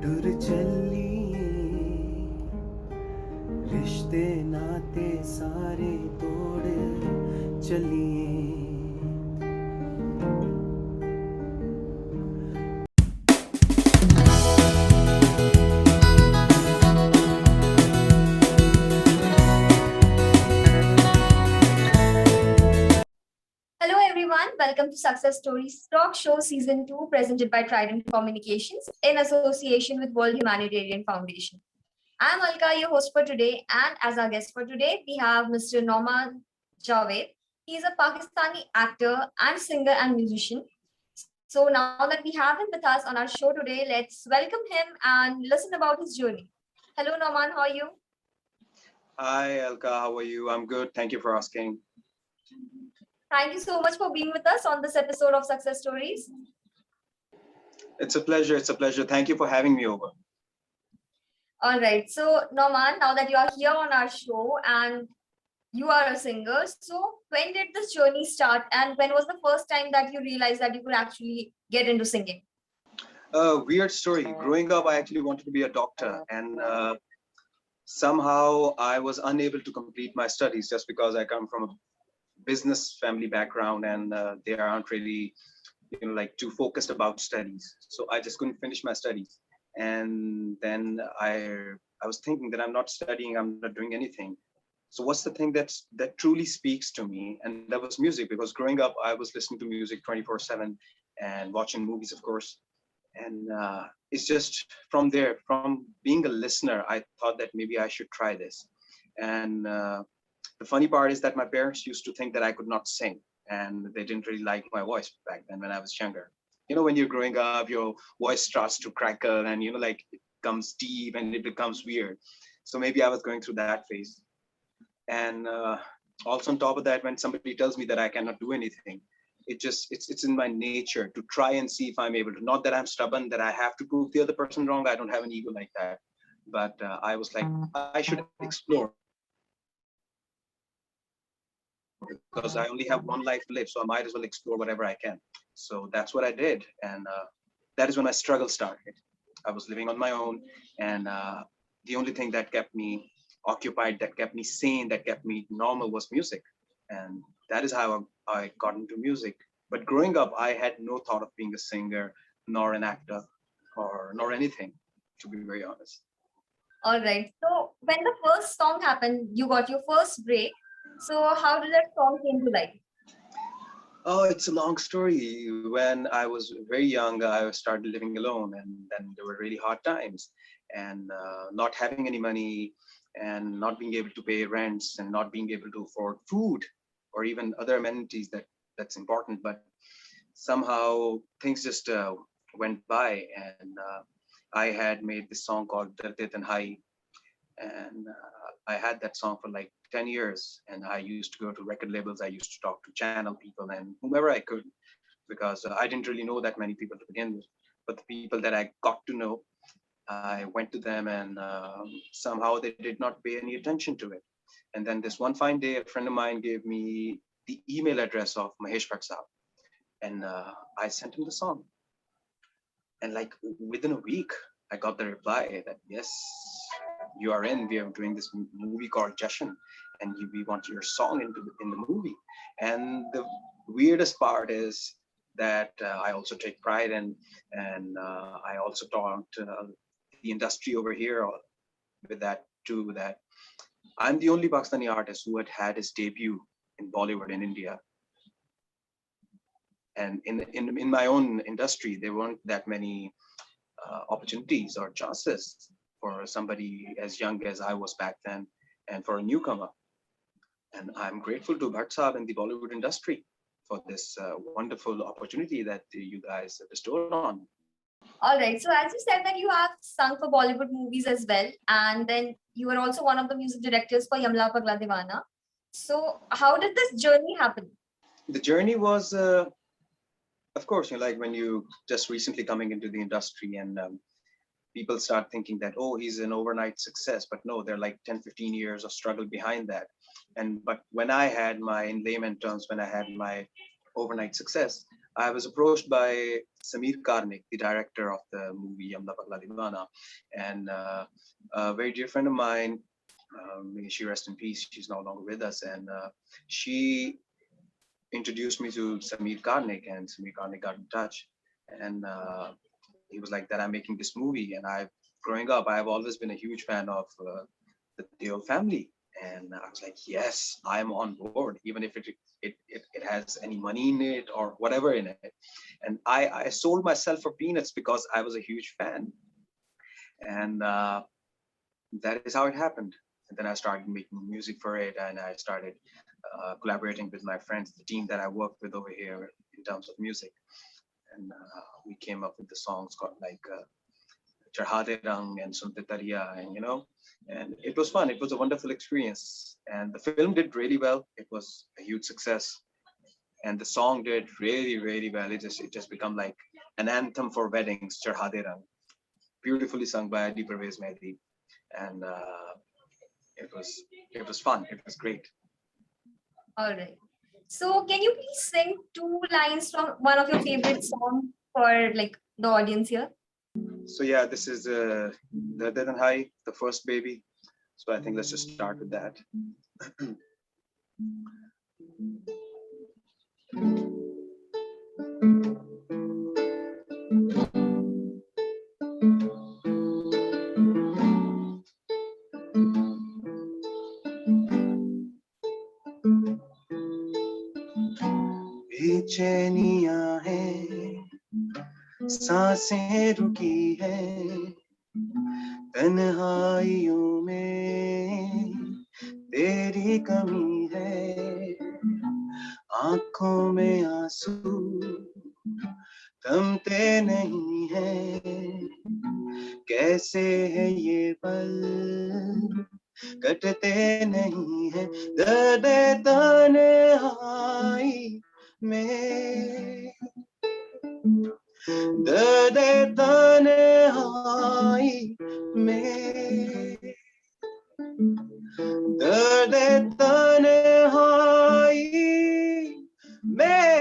टुर चलिए रिश्ते नाते सारे तोड़ चलिए. Hello, everyone. Welcome to Success Stories Talk Show Season 2, presented by Trident Communications in association with World Humanitarian Foundation. I'm Alka, your host for today, and as our guest for today, we have Mr. Nouman Javaid. He is a Pakistani actor and singer and musician. So now that we have him with us on our show today, let's welcome him and listen about his journey. Hello, Nouman. How are you? Hi, Alka. How are you? I'm good. Thank you for asking. Thank you so much for being with us on this episode of Success Stories. It's a pleasure. It's a pleasure. Thank you for having me over. All right. So, Nouman, now that you are here on our show and you are a singer, so when did this journey start and when was the first time that you realized that you could actually get into singing? Weird story. Growing up, I actually wanted to be a doctor, and somehow I was unable to complete my studies just because I come from a business family background, and they aren't really, like too focused about studies. So I just couldn't finish my studies, and then I was thinking that I'm not studying, I'm not doing anything. So what's the thing that truly speaks to me? And that was music, because growing up I was listening to music 24/7 and watching movies, of course. And it's just from there, from being a listener, I thought that maybe I should try this. And the funny part is that my parents used to think that I could not sing, and they didn't really like my voice back then when I was younger. When you're growing up, your voice starts to crackle, and like it becomes deep and it becomes weird. So maybe I was going through that phase. And also on top of that, when somebody tells me that I cannot do anything, it's in my nature to try and see if I'm able to. Not that I'm stubborn, that I have to prove the other person wrong. I don't have an ego like that. But I was like, I should explore, because I only have one life to live, so I might as well explore whatever I can. So that's what I did, and that is when my struggle started. I was living on my own, and the only thing that kept me occupied, that kept me sane, that kept me normal was music, and that is how I got into music. But growing up, I had no thought of being a singer, nor an actor, or nor anything, to be very honest. All right. So when the first song happened, you got your first break. So how did that song came to life? Oh, it's a long story. When I was very young, I started living alone, and then there were really hard times, and not having any money, and not being able to pay rents, and not being able to afford food, or even other amenities that's important. But somehow things just went by, and I had made this song called Darte Tanhai, and I had that song for like 10 years, and I used to go to record labels, I used to talk to channel people and whomever I could, because I didn't really know that many people to begin with. But the people that I got to know, I went to them, and somehow they did not pay any attention to it. And then this one fine day, a friend of mine gave me the email address of Mahesh Bhatt Saab, and I sent him the song. And like within a week, I got the reply that yes, you are in. We are doing this movie called Jashan, and we want your song in the movie. And the weirdest part is that I also take pride in, and I also talked the industry over here with that too. That I'm the only Pakistani artist who had had his debut in Bollywood in India. And in my own industry, there weren't that many opportunities or chances for somebody as young as I was back then, and for a newcomer. And I'm grateful to Bhatt Saab and the Bollywood industry for this wonderful opportunity that you guys bestowed on. All right. So as you said that you have sung for Bollywood movies as well, and then you were also one of the music directors for Yamla Pagla Divana. So how did this journey happen? The journey was, of course, like when you just recently coming into the industry, and people start thinking that, oh, he's an overnight success. But no, there are like 10, 15 years of struggle behind that. But when I had my, in layman terms, when I had my overnight success, I was approached by Sameer Karnik, the director of the movie Yamna Pakla Divana, and a very dear friend of mine. May she rest in peace. She's no longer with us, and she introduced me to Sameer Karnik, and Sameer Karnik got in touch, and he was like that. I'm making this movie, and growing up, I've always been a huge fan of the Deol family, and I was like, yes, I'm on board, even if it has any money in it or whatever in it. And I sold myself for peanuts because I was a huge fan, and that is how it happened. And then I started making music for it, and I started collaborating with my friends, the team that I work with over here in terms of music. And we came up with the songs called like Charhate Rang and Sunte Tariya, and and it was fun. It was a wonderful experience, and the film did really well. It was a huge success, and the song did really, really well. It just become like an anthem for weddings, Charhate Rang, beautifully sung by Adi Parvez Mehdi, and it was fun. It was great. All right. So can you please sing two lines from one of your favorite songs for like the audience here? So yeah, this is the Dead and High, the first baby. So I think let's just start with that. बेचैनियां हैं, सांसें रुकी है, तन्हाइयों में तेरी कमी है, आंखों में आंसू थमते नहीं हैं, कैसे है ये पल कटते नहीं हैं, दर्द तन्हाई में, दर्द तन्हाई में, दर्द तन्हाई में,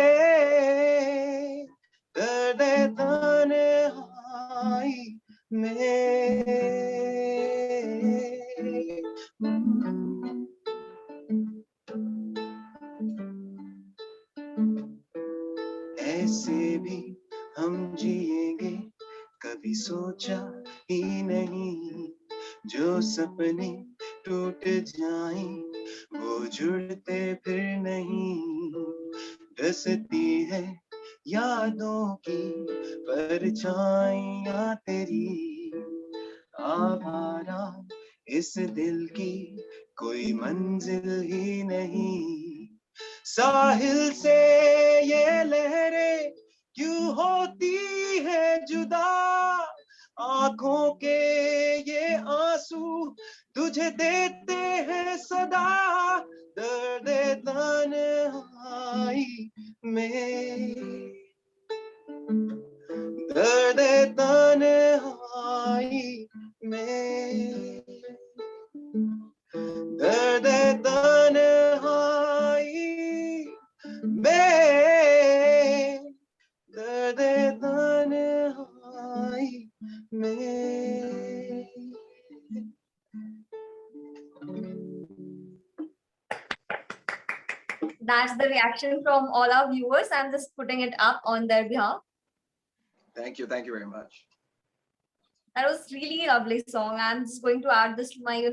दर्द तन्हाई में। ऐसे भी हम जिएंगे कभी सोचा ही नहीं, जो सपने टूट जाएं वो जुड़ते फिर नहीं, डसती है यादों की परछाइयां तेरी, आवारा इस दिल की कोई मंजिल ही नहीं, साहिल से ये लहरें क्यों होती है जुदा, आंखों के ये आंसू तुझे देते हैं सदा, दर्द तन्हाई में, दर्द तन्हाई में, दर्द तन्हाई में, दर्द तन्हाई में। That's the reaction from all our viewers. I'm just putting it up on their behalf. Thank you very much. That was really a lovely song. I'm just going to add this to my,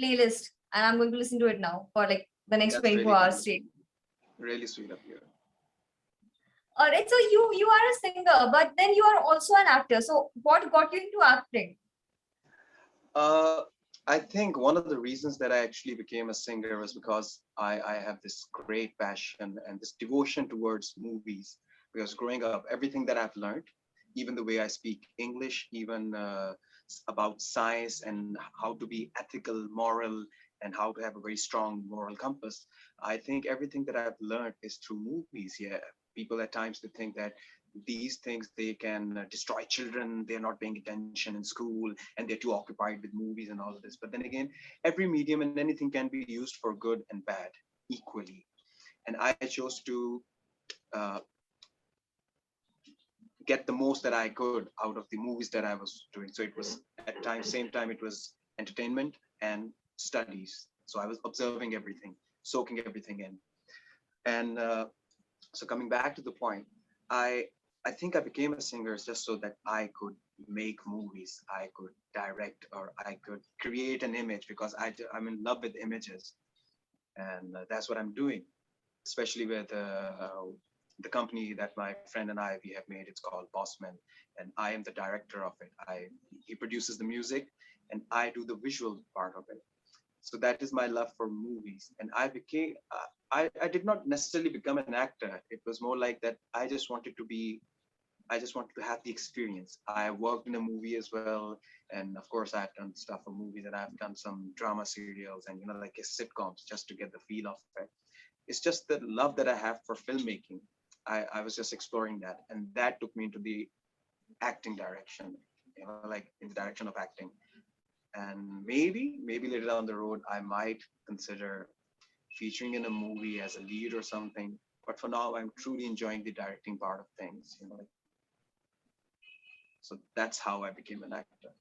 playlist, and I'm going to listen to it now for like the next That's 24 really hours nice. straight. Really sweet of you. All right. So you are a singer, but then you are also an actor. So what got you into acting? I think one of the reasons that I actually became a singer was because I have this great passion and this devotion towards movies. Because growing up, everything that I've learned, even the way I speak English, even about science and how to be ethical, moral, and how to have a very strong moral compass, I think everything that I've learned is through movies. Yeah, people at times they think that these things they can destroy children, they're not paying attention in school and they're too occupied with movies and all of this, but then again every medium and anything can be used for good and bad equally, and I chose to uh, get the most that I could out of the movies that I was doing. So it was at times, same time, it was entertainment and studies. So I was observing everything, soaking everything in. And so coming back to the point, I I think I became a singer just so that I could make movies, I could direct, or I could create an image because I'm in love with images, and that's what I'm doing. Especially with the company that my friend and I we have made. It's called Bossman, and I am the director of it. I He produces the music, and I do the visual part of it. So that is my love for movies, and I did not necessarily become an actor. It was more like that I just wanted to have the experience. I worked in a movie as well, and of course I've done stuff for movies, and I've done some drama serials and like sitcoms just to get the feel of it. It's just the love that I have for filmmaking. I was just exploring that, and that took me into the acting direction, like in the direction of acting. And maybe later down the road, I might consider featuring in a movie as a lead or something. But for now, I'm truly enjoying the directing part of things. So that's how I became an actor.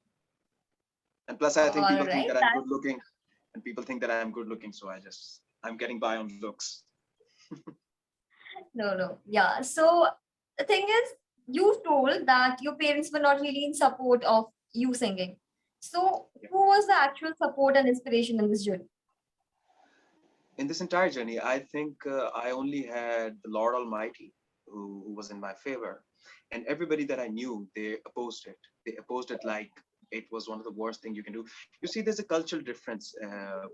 And plus, I think All people think right. that I'm good looking, and people think that I'm good looking, so I'm getting by on looks. No. Yeah. So the thing is, you told that your parents were not really in support of you singing. So Yeah. who was the actual support and inspiration in this journey? In this entire journey, I think I only had the Lord Almighty who was in my favor. And everybody that I knew, they opposed it. They opposed it like it was one of the worst things you can do. You see, there's a cultural difference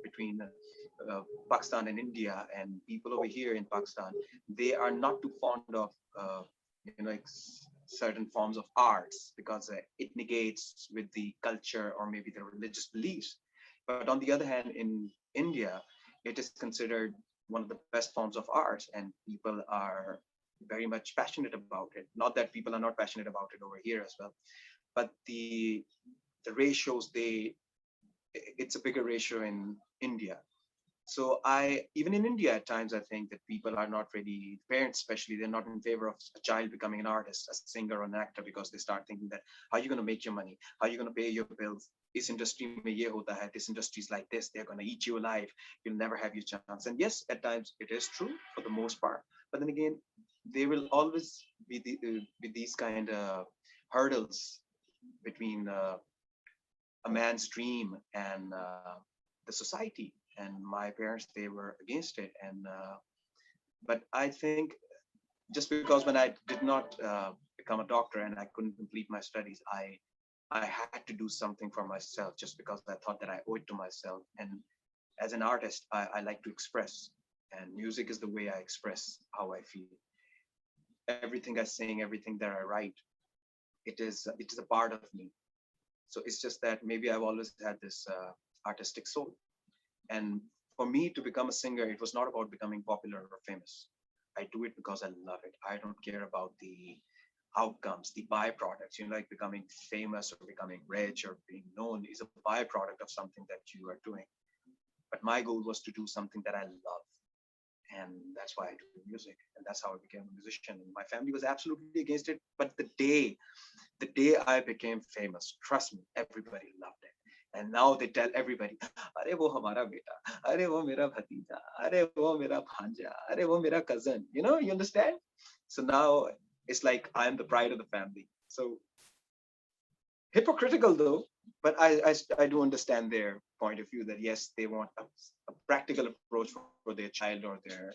between Pakistan and India, and people over here in Pakistan, they are not too fond of certain forms of arts because it negates with the culture or maybe the religious beliefs. But on the other hand, in India, it is considered one of the best forms of art, and people are very much passionate about it. Not that people are not passionate about it over here as well, but the ratios, it's a bigger ratio in India. So even in India at times, I think that people are not really, parents especially, they're not in favor of a child becoming an artist, a singer or an actor, because they start thinking that how are you going to make your money, how are you going to pay your bills, this industry mein ye hota hai, this industry is like this, they're going to eat you alive, you'll never have your chance. And yes, at times it is true for the most part, but then again, there will always be these kind of hurdles between a man's dream and the society. And my parents, they were against it. And but I think just because when I did not become a doctor and I couldn't complete my studies, I had to do something for myself just because I thought that I owe it to myself. And as an artist, I like to express, and music is the way I express how I feel. Everything I sing, everything that I write, it is a part of me. So it's just that maybe I've always had this artistic soul. And for me to become a singer, it was not about becoming popular or famous. I do it because I love it. I don't care about the outcomes, the byproducts. Like becoming famous or becoming rich or being known is a byproduct of something that you are doing. But my goal was to do something that I love. And that's why I do music. And that's how I became a musician. And my family was absolutely against it. But the day I became famous, trust me, everybody loved it. And now they tell everybody, "Arey wo hamara beta, arey wo mera bhatija, arey wo mera bhanja, arey wo mera cousin." You understand? So now it's like I'm the pride of the family. So hypocritical though, but I do understand their point of view that yes, they want a practical approach for their child or their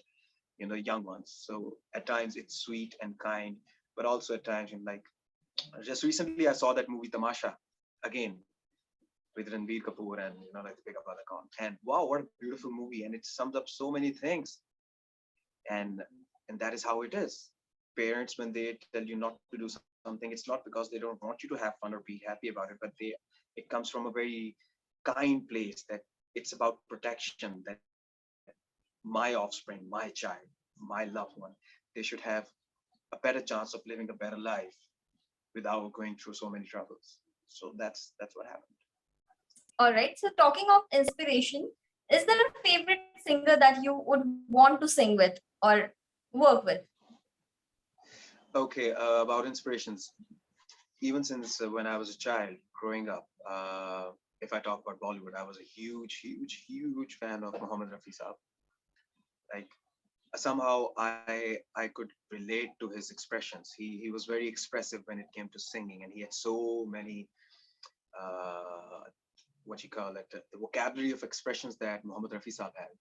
young ones. So at times it's sweet and kind, but also at times like just recently I saw that movie Tamasha again with Ranveer Kapoor and like the big brother Khan. And wow, what a beautiful movie! And it sums up so many things. And that is how it is. Parents, when they tell you not to do something, it's not because they don't want you to have fun or be happy about it, but it comes from a very kind place that it's about protection. That my offspring, my child, my loved one, they should have a better chance of living a better life without going through so many troubles. So that's what happened. All right. So talking of inspiration, is there a favorite singer that you would want to sing with or work with? Okay, about inspirations. Even since when I was a child growing up, if I talk about Bollywood, I was a huge fan of Muhammad Rafi Saab. Like somehow I could relate to his expressions. He was very expressive when it came to singing, and he had so many uh, what you call it, the vocabulary of expressions that Muhammad Rafi Saab had.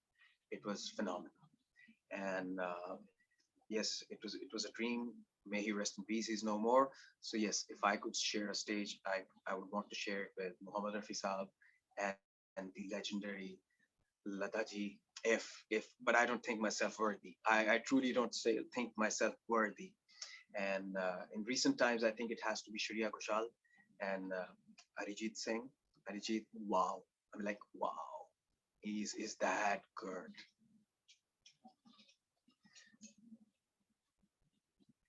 It was phenomenal. And yes, it was a dream. May he rest in peace. He's no more. So yes, if I could share a stage, I would want to share it with Muhammad Rafi Saab and the legendary Lataji. If but I don't think myself worthy. I truly don't think myself worthy. And in recent times, I think it has to be Shreya Ghoshal and Arijit Singh. Arijit, wow. I'm like, wow. Is that good?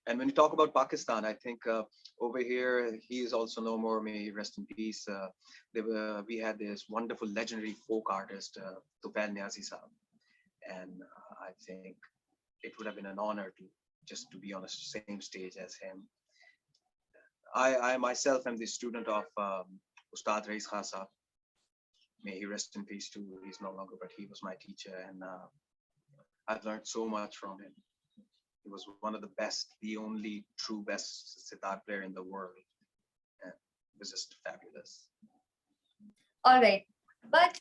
And when you talk about Pakistan, I think over here he is also no more. May he rest in peace. We had this wonderful legendary folk artist, Tufel Niazi Saab, and I think it would have been an honor to just to be on the same stage as him. I myself am the student of Ustad Rais Khan Saab. May he rest in peace too. He's no longer, but he was my teacher, and I've learned so much from him. He was one of the best, the only true best sitar player in the world. And it was just fabulous. All right. But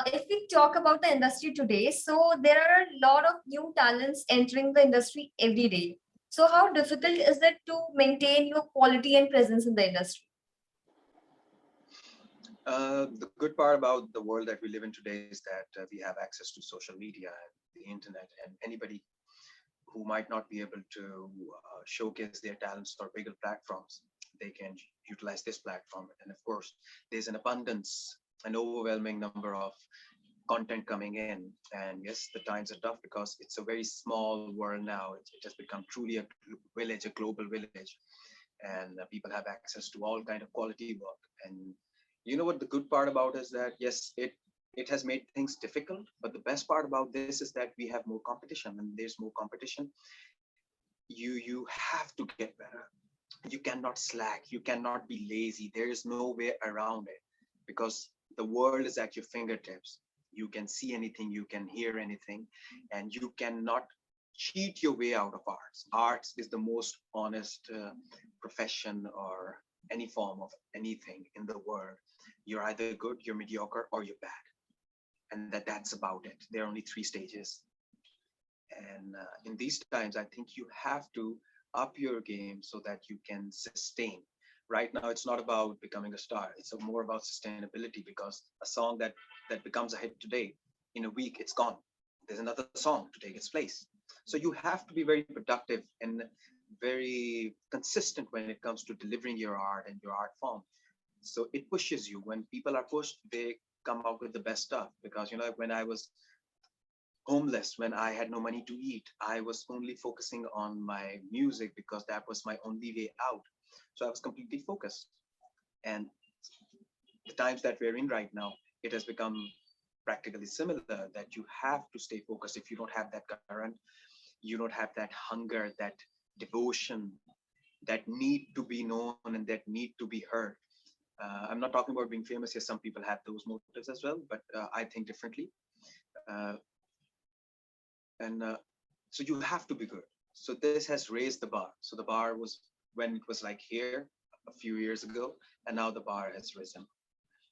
if we talk about the industry today, so there are a lot of new talents entering the industry every day. So how difficult is it to maintain your quality and presence in the industry? The good part about the world that we live in today is that we have access to social media and the internet, and anybody who might not be able to showcase their talents or bigger platforms, they can utilize this platform. And of course, there's an abundance, an overwhelming number of content coming in. And yes, the times are tough because it's a very small world now. It has become truly a village, a global village, and people have access to all kind of quality work. And you know what the good part about is that yes, it has made things difficult, but the best part about this is that we have more competition, and there's more competition. You have to get better. You cannot slack. You cannot be lazy. There is no way around it because the world is at your fingertips. You can see anything, you can hear anything, and you cannot cheat your way out of arts. Arts is the most honest profession or any form of anything in the world. You're either good, you're mediocre, or you're bad, and that's about it. There are only three stages. And in these times, I think you have to up your game so that you can sustain. Right now, it's not about becoming a star. It's more about sustainability because a song that becomes a hit today, in a week, it's gone. There's another song to take its place. So you have to be very productive and very consistent when it comes to delivering your art and your art form. So it pushes you. When people are pushed, they come out with the best stuff. Because when I was homeless, when I had no money to eat, I was only focusing on my music because that was my only way out. So I was completely focused. And the times that we're in right now, it has become practically similar that you have to stay focused. If you don't have that current, you don't have that hunger, that devotion, that need to be known and that need to be heard. I'm not talking about being famous. Yes, some people have those motives as well, but I think differently. Uh, and So you have to be good. So this has raised the bar. So the bar was when it was like here a few years ago, and now the bar has risen.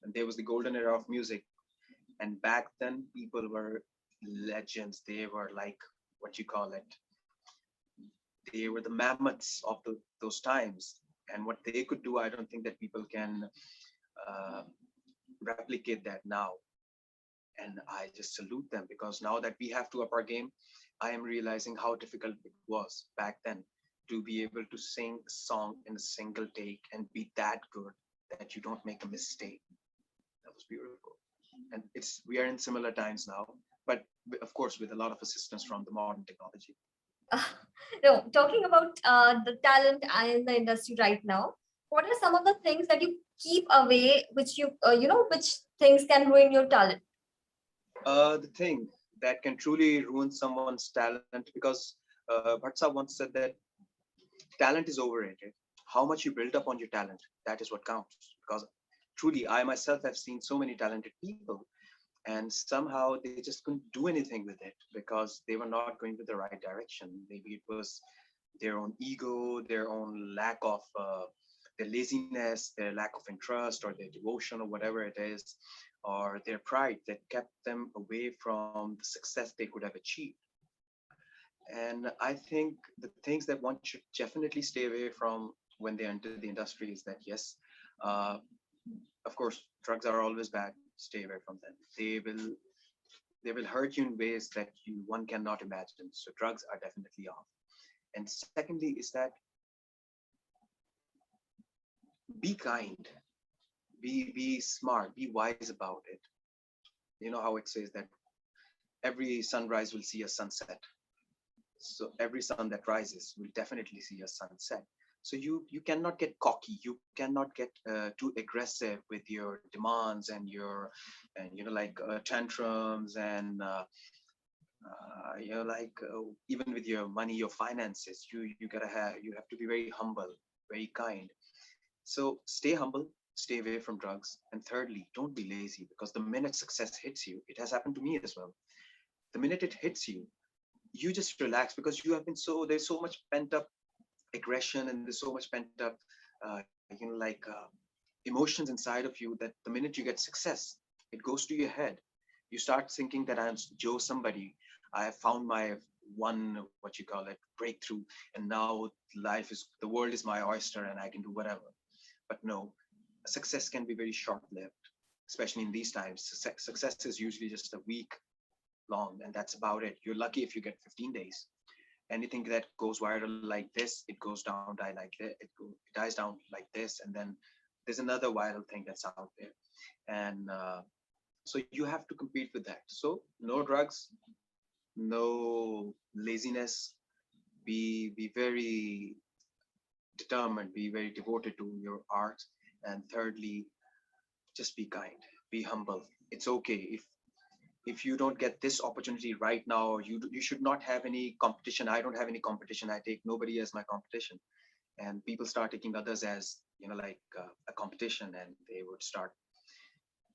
And there was the golden era of music, and back then people were legends. They were like, what you call it, they were the mammoths of those times. And what they could do, I don't think that people can uh, replicate that now. And I just salute them because now that we have to up our game, I am realizing how difficult it was back then to be able to sing a song in a single take and be that good that you don't make a mistake. That was beautiful. And we are in similar times now, but of course with a lot of assistance from the modern technology. No, talking about the talent in the industry right now, what are some of the things that you keep away, which which things can ruin your talent? The thing that can truly ruin someone's talent, because Bhatt Sahab once said that Talent is overrated. How much you build up on your talent, that is what counts. Because truly, I myself have seen so many talented people, and somehow they just couldn't do anything with it because they were not going with the right direction. Maybe it was their own ego, their own lack of their laziness, their lack of interest, or their devotion, or whatever it is, or their pride that kept them away from the success they could have achieved. And I think the things that one should definitely stay away from when they enter the industry is that, yes, uh, of course, drugs are always bad. Stay away from them. They will hurt you in ways that one cannot imagine. So drugs are definitely off. And secondly is that be kind, be smart, be wise about it. You know how it says that every sunrise will see a sunset. So every sun that rises will definitely see a sunset. So you cannot get cocky, you cannot get too aggressive with your demands and your, and like tantrums, and like even with your money, your finances, you have to be very humble, very kind. So stay humble, stay away from drugs. And thirdly, don't be lazy, because the minute success hits you, it has happened to me as well. The minute it hits you, you just relax, because you have been so, there's so much pent up aggression, and there's so much pent up like emotions inside of you, that the minute you get success, it goes to your head. You start thinking that I'm Joe somebody, I have found my one, what you call it, breakthrough, and now life is, the world is my oyster and I can do whatever. But no, success can be very short lived, especially in these times. Success is usually just a week long, and that's about it. You're lucky if you get 15 days. Anything that goes viral like this, it goes down, die like that, it dies down like this, and then there's another viral thing that's out there. And so you have to compete with that. So no drugs, no laziness. Be very determined, be very devoted to your art. And thirdly, just be kind, be humble. It's okay if you don't get this opportunity right now. You should not have any competition. I don't have any competition. I take nobody as my competition. And people start taking others as, like a competition, and they would start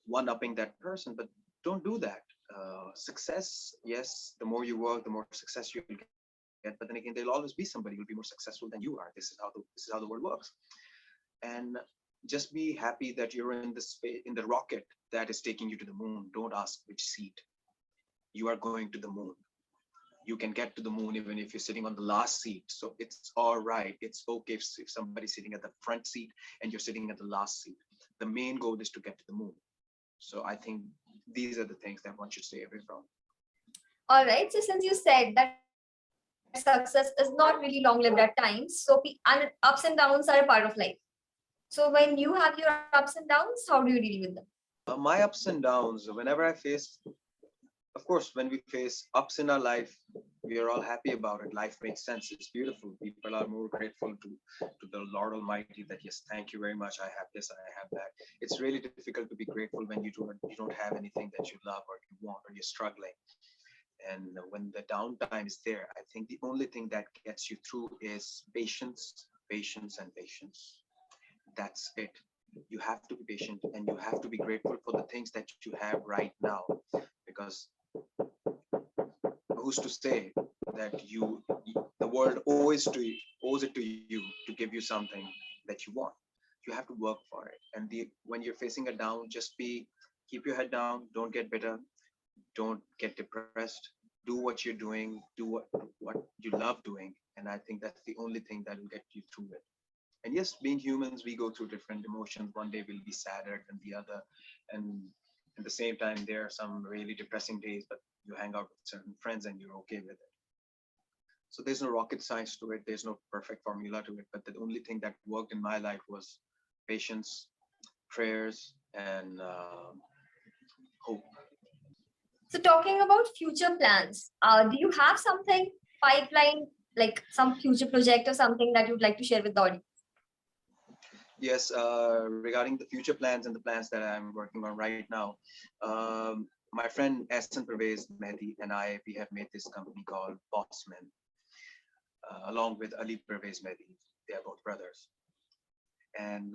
one upping that person. But don't do that. Success, yes, the more you work, the more success you'll get. But then again, there'll always be somebody who'll be more successful than you are. This is how the world works. And just be happy that you're in the space, in the rocket that is taking you to the moon. Don't ask which seat. You are going to the moon. You can get to the moon even if you're sitting on the last seat. So it's all right. It's okay if somebody's sitting at the front seat and you're sitting at the last seat. The main goal is to get to the moon. So I think these are the things that one should stay away from. All right. So since you said that success is not really long-lived at times, so and ups and downs are a part of life. So when you have your ups and downs, how do you deal with them? My ups and downs, whenever I face, of course, when we face ups in our life, we are all happy about it. Life makes sense. It's beautiful. People are more grateful to the Lord Almighty that, yes, thank you very much. I have this, I have that. It's really difficult to be grateful when you don't have anything that you love or you want, or you're struggling. And when the downtime is there, I think the only thing that gets you through is patience, patience, and patience. That's it. You have to be patient, and you have to be grateful for the things that you have right now, because who's to say that the world owes it to you to give you something that you want. You have to work for it. And when you're facing a down, just keep your head down. Don't get bitter. Don't get depressed. Do what you're doing. Do what you love doing. And I think that's the only thing that will get you through it. And yes, being humans, we go through different emotions. One day we'll be sadder than the other, and at the same time, there are some really depressing days, but you hang out with certain friends and you're okay with it. So there's no rocket science to it. There's no perfect formula to it. But the only thing that worked in my life was patience, prayers, and hope. So talking about future plans, do you have something pipeline, like some future project or something that you'd like to share with the audience? Yes, regarding the future plans and the plans that I'm working on right now, my friend Ehsan Pervez Mehdi and I, we have made this company called Bossman, along with Ali Pervez Mehdi. They are both brothers. And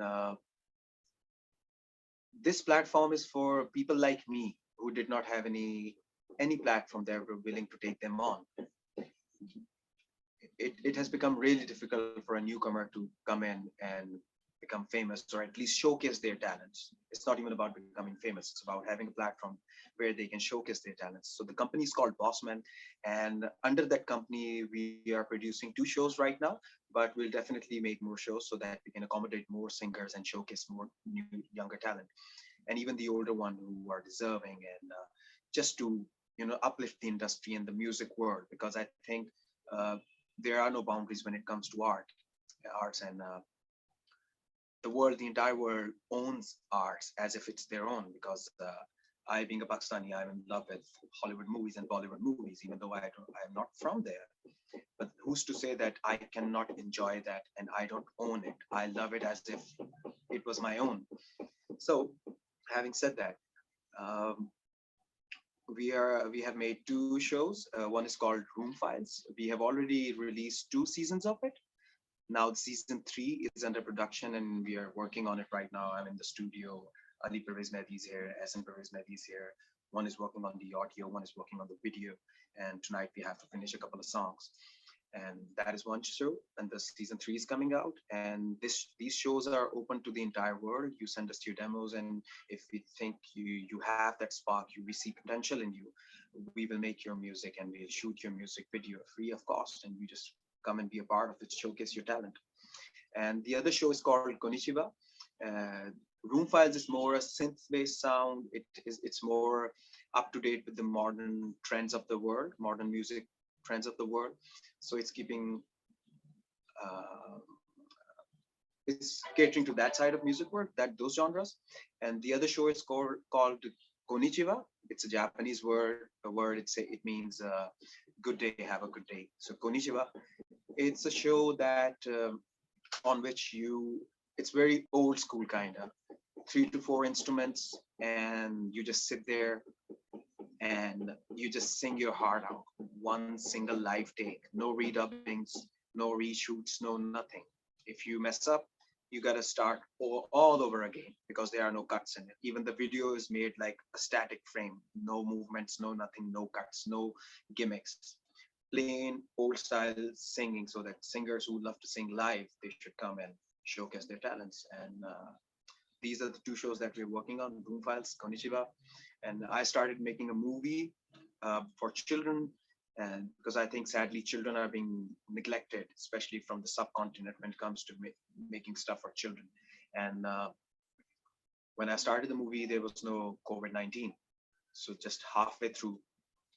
this platform is for people like me who did not have any platform they were willing to take them on. It has become really difficult for a newcomer to come in and become famous, or at least showcase their talents. It's not even about becoming famous, it's about having a platform where they can showcase their talents. So the company is called Bossman, and under that company we are producing 2 shows right now, but we'll definitely make more shows so that we can accommodate more singers and showcase more new younger talent, and even the older one who are deserving, and just to uplift the industry and the music world, because I think there are no boundaries when it comes to arts, and the entire world owns arts as if it's their own, because I, being a Pakistani, I'm in love with Hollywood movies and Bollywood movies, even though I'm not from there. But who's to say that I cannot enjoy that and I don't own it? I love it as if it was my own. So, having said that, um, we have made 2 shows. One is called Room Files. We have already released 2 seasons of it. Now season 3 is under production and we are working on it right now. I'm in the studio. Ali Pervez Mehdi is here, Asan Pervez Mehdi is here. One is working on the audio, one is working on the video, and tonight we have to finish a couple of songs. And that is one show, and the season 3 is coming out. And these shows are open to the entire world. You send us your demos, and if we think you have that spark, we see potential in you, we will make your music and we'll shoot your music video free of cost, and you just come and be a part of it, showcase your talent. And the other show is called Konichiwa. Uh, Room Files is more a synth-based sound. It's more up to date with the modern trends of the world, modern music trends of the world. So uh, it's catering to that side of music work, those genres. And the other show is called Konichiwa. It's a Japanese word. A word it means good day, have a good day. So Konichiwa. It's a show that on which it's very old school kind of 3 to 4 instruments, and you just sit there and you just sing your heart out, one single live take, no redubbings, no reshoots, no nothing. If you mess up, you got to start all over again, because there are no cuts in it. Even the video is made like a static frame, no movements, no nothing, no cuts, no gimmicks, plain old style singing, so that singers who love to sing live, they should come and showcase their talents. And these are the 2 shows that we're working on: Room Files, Konichiwa. And I started making a movie for children, and because I think sadly children are being neglected, especially from the subcontinent, when it comes to making stuff for children. And when I started the movie, there was no COVID-19. So just halfway through,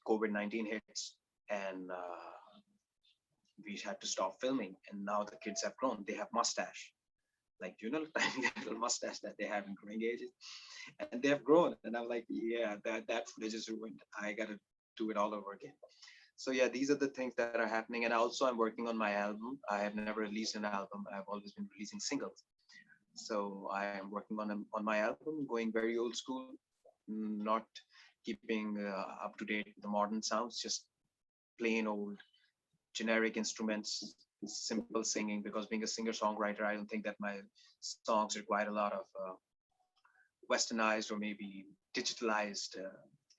COVID-19 hits, and we had to stop filming. And now the kids have grown. They have mustache, like the tiny little mustache that they have in growing ages, and they have grown. And I'm like, yeah, that footage is ruined. I gotta do it all over again. So yeah, these are the things that are happening. And also, I'm working on my album. I have never released an album. I've always been releasing singles. So I am working on my album, going very old school, not keeping up to date with the modern sounds, just plain old generic instruments, simple singing. Because being a singer-songwriter, I don't think that my songs require a lot of westernized or maybe digitalized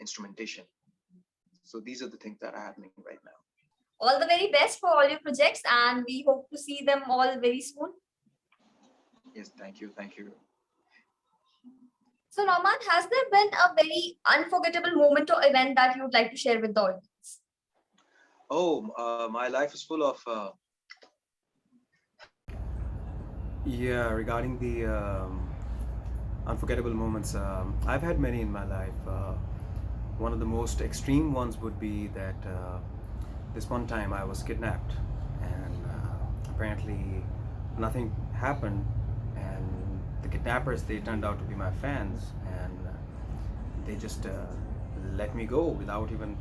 instrumentation. So these are the things that are happening right now. All the very best for all your projects, and we hope to see them all very soon. Yes, thank you, thank you. So, Nouman, has there been a very unforgettable moment or event that you would like to share with the audience? Oh, my life is full of Yeah, regarding the unforgettable moments, I've had many in my life. One of the most extreme ones would be that this one time I was kidnapped, and apparently nothing happened, and the kidnappers, they turned out to be my fans, and they just let me go without even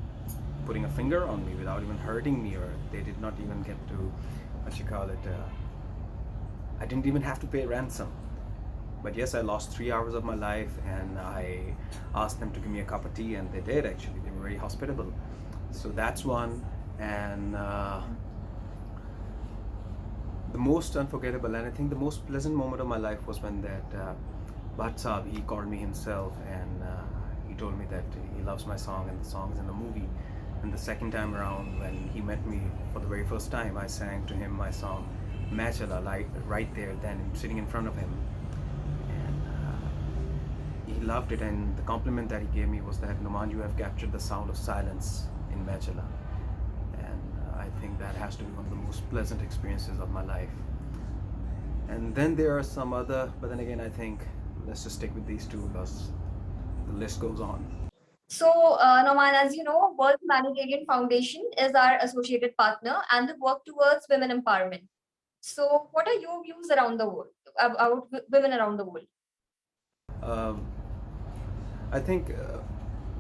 putting a finger on me, without even hurting me, or they did not even get to, what you call it, I didn't even have to pay ransom. But yes, I lost 3 hours of my life, and I asked them to give me a cup of tea, and they did. Actually, they were very hospitable. So that's one. And the the most unforgettable and I think the most pleasant moment of my life was when that Bhatt Saab, he called me himself and he told me that he loves my song and the song is in the movie. And the second time around, when he met me for the very first time, I sang to him my song Machala, like right there, then sitting in front of him. And he loved it. And the compliment that he gave me was that, Nouman, you have captured the sound of silence in Machala. And I think that has to be one of the most pleasant experiences of my life. And then there are some other, but then again, I think let's just stick with these two because the list goes on. So, Nouman, as you know, World Humanitarian Foundation is our associated partner and they work towards women empowerment. So, what are your views around the world about women around the world? Um, I think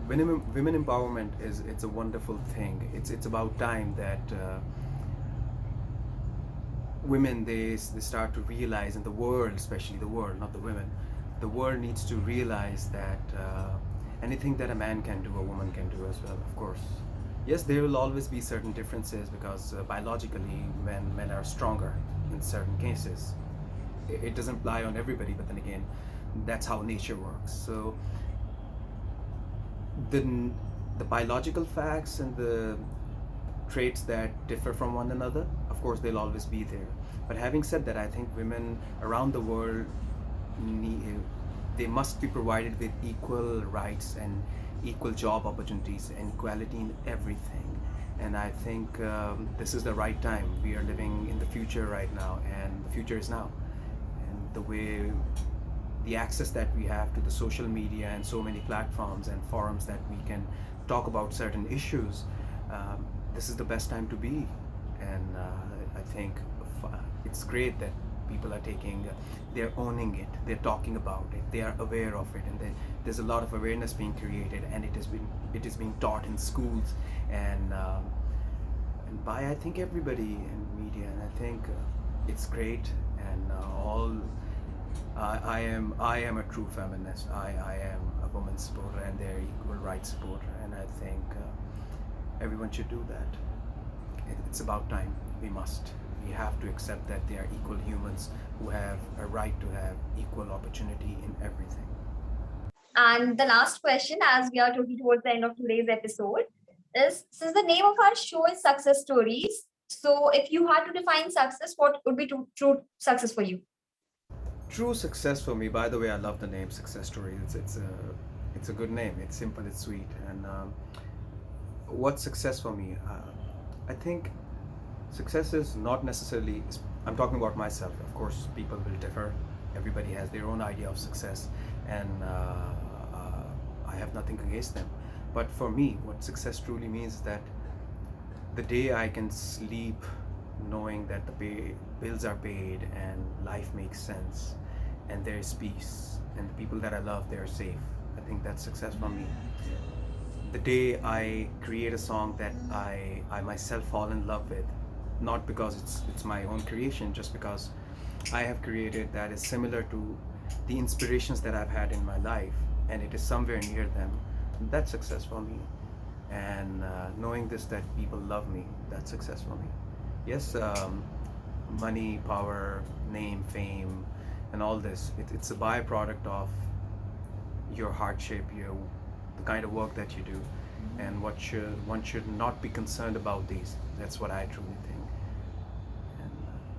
women empowerment is it's a wonderful thing. It's about time that women they start to realize, and the world, especially the world, not the women, the world needs to realize that anything that a man can do, a woman can do as well. Of course, yes, there will always be certain differences because biologically, men are stronger in certain cases. It doesn't apply on everybody, but then again, that's how nature works. So the the biological facts and the traits that differ from one another, of course, they'll always be there. But having said that, I think women around the world need, they must be provided with equal rights and equal job opportunities and equality in everything. And I think this is the right time. We are living in the future right now, and the future is now. And the way the access that we have to the social media and so many platforms and forums that we can talk about certain issues, this is the best time to be. And I think it's great that people are taking, they're owning it, they're talking about it, they are aware of it, and there's a lot of awareness being created, and it is being taught in schools and by I think everybody in media. And I think it's great. And I am a true feminist. I am a woman's supporter and their equal rights supporter, and I think everyone should do that. It's about time. We have to accept that they are equal humans who have a right to have equal opportunity in everything. And the last question, as we are talking towards the end of today's episode, is since the name of our show is Success Stories, so if you had to define success, what would be true success for you? True success for me. By the way, I love the name Success Story. It's a good name. It's simple. It's sweet. And what's success for me? I think success is not necessarily. I'm talking about myself. Of course, people will differ. Everybody has their own idea of success, and I have nothing against them. But for me, what success truly means is that the day I can sleep knowing that the bills are paid and life makes sense and there is peace and the people that I love, they're safe. I think that's success for me. The day I create a song that I myself fall in love with, not because it's my own creation, just because I have created that is similar to the inspirations that I've had in my life and it is somewhere near them, that's success for me. And knowing this, that people love me, that's success for me. Yes, money, power, name, fame, and all this, it's a byproduct of your hardship, the kind of work that you do, and one should not be concerned about these. That's what I truly think. And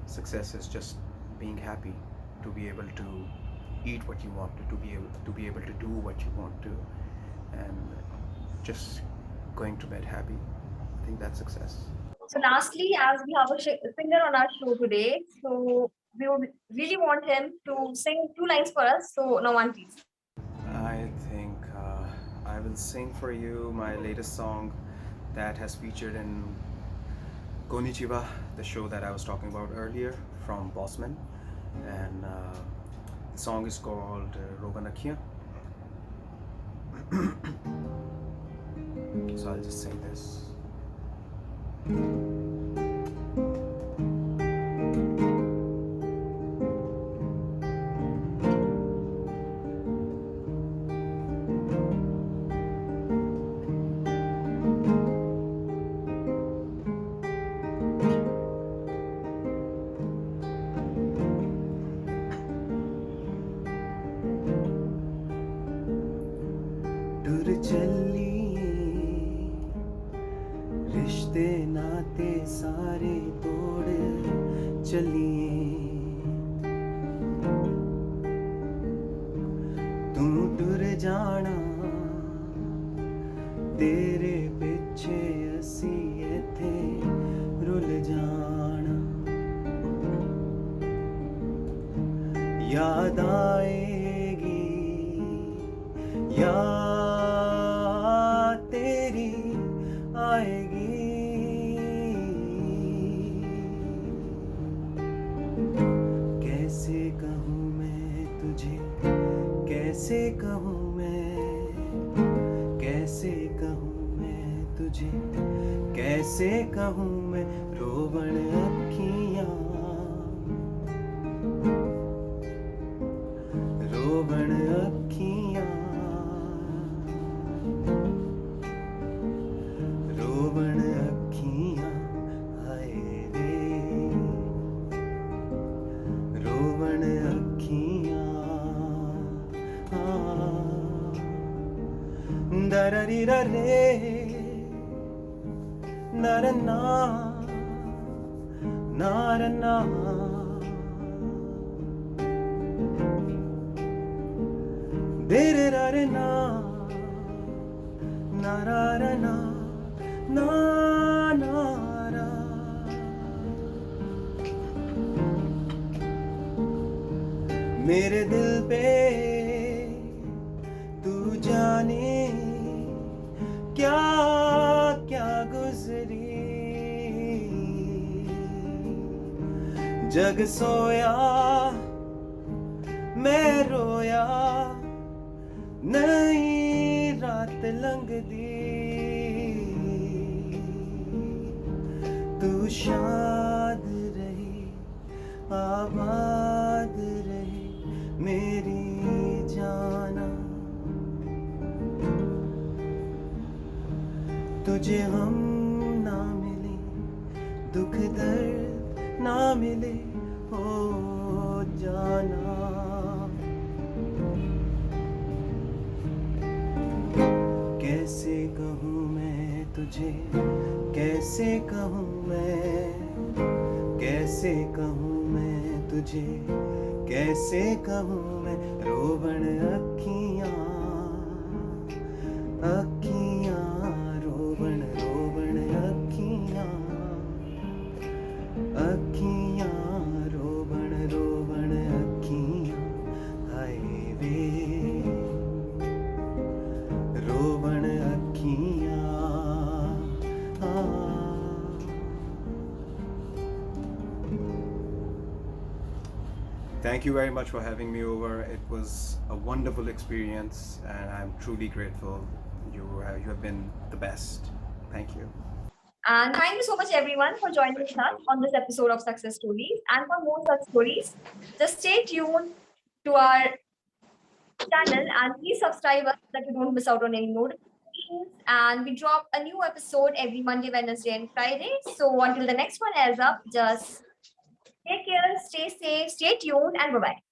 success is just being happy to be able to eat what you want to be able to do what you want to, and just going to bed happy. I think that's success. So, lastly, as we have a singer on our show today, so we would really want him to sing two lines for us. So, Nouman, please. I think I will sing for you my latest song that has featured in Konichiwa, the show that I was talking about earlier from Bossman. And the song is called Robanakia. So I'll just sing this. चलिए रिश्ते नाते सारे तोड़ चलिए तू टुर जाना तेरे पिछे असी इथे रुल जाना याद आएगी याद तेरी आएगी कैसे कहूँ मैं तुझे कैसे कहूँ मैं कैसे कहूँ मैं तुझे कैसे कहूँ मैं रोवण अखियाँ रोवण अखियाँ रोवण अखियाँ हाय रे रोवण अखियाँ दररिरा रे नरना नारना देरे रे ना नारारना ना नारा मेरे दिल पे तू जाने क्या क्या गुजरी जग सोया मैं रोया नई रात लंघदी तू शाद रही आबाद रही मेरी जाना तुझे हम ना मिले दुख दर्द ना मिले हो जाना कैसे कहूँ मैं तुझे कैसे कहूँ मैं कैसे कहूँ मैं तुझे कैसे कहूँ मैं रोवण अखियाँ अखियाँ रोवण रोवण अखियाँ अखियाँ रोवण रोवण अखियाँ हाय वे रोवण अखियाँ Thank you very much for having me over. It was a wonderful experience and I'm truly grateful. You have been the best. Thank you. And thank you so much, everyone, for joining us on this episode of Success Stories. And for more such stories, just stay tuned to our channel and please subscribe us so that you don't miss out on any notifications. And we drop a new episode every Monday, Wednesday, and Friday. So until the next one airs up, just take care, stay safe, stay tuned, and bye bye.